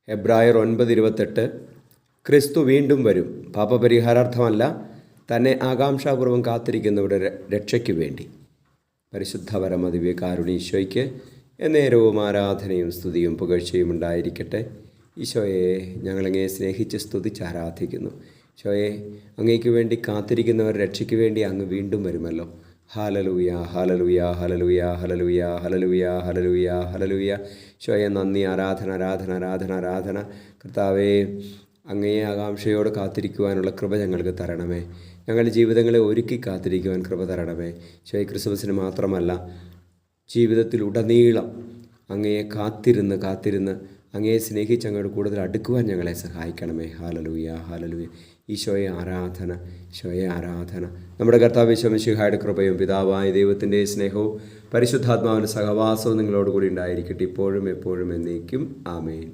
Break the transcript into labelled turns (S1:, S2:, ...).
S1: ഹെബ്രായർ 9:28 ക്രിസ്തു വീണ്ടും വരും, പാപപരിഹാരാർത്ഥമല്ല, തന്നെ ആകാംക്ഷാപൂർവം കാത്തിരിക്കുന്നവരുടെ രക്ഷയ്ക്ക് വേണ്ടി. പരിശുദ്ധ പരമദിവ്യ കാരുണ്യ എന്നേരവും ആരാധനയും സ്തുതിയും പുകഴ്ചയും ഉണ്ടായിരിക്കട്ടെ. ഈശോയെ, ഞങ്ങളങ്ങയെ സ്നേഹിച്ച് സ്തുതിച്ച് ആരാധിക്കുന്നു. ഈശോയെ, അങ്ങേക്ക് വേണ്ടി കാത്തിരിക്കുന്നവർ രക്ഷയ്ക്ക് വേണ്ടി അങ്ങ് വീണ്ടും വരുമല്ലോ. Hallelujah, hallelujah, hallelujah, hallelujah, hallelujah, hallelujah, hallelujah. ഈശോയെ, നന്ദി, ആരാധന, ആരാധന, ആരാധന, ആരാധന. കർത്താവേ, അങ്ങയെ ആകാംക്ഷയോട് കാത്തിരിക്കുവാനുള്ള കൃപ ഞങ്ങൾക്ക് തരണമേ. ഞങ്ങളുടെ ജീവിതങ്ങളെ ഒരുക്കി കാത്തിരിക്കുവാൻ കൃപ തരണമേ. ഈശോയെ, ക്രിസ്മസിന് മാത്രമല്ല, ജീവിതത്തിലുടനീളം അങ്ങയെ കാത്തിരുന്ന് അങ്ങയെ സ്നേഹിച്ച് അങ്ങോട്ട് കൂടുതൽ അടുക്കുവാൻ ഞങ്ങളെ സഹായിക്കണമേ. Hallelujah, hallelujah. ഈശോയെ ആരാധന, ഈശോയെ ആരാധന. നമ്മുടെ കർത്താവ് യേശു മിശിഹായുടെ കൃപയും പിതാവായ ദൈവത്തിൻ്റെ സ്നേഹവും പരിശുദ്ധാത്മാവിൻ്റെ സഹവാസവും നിങ്ങളോടുകൂടി ഉണ്ടായിരിക്കട്ടെ, ഇപ്പോഴും എപ്പോഴും എന്നേക്കും. ആമേൻ.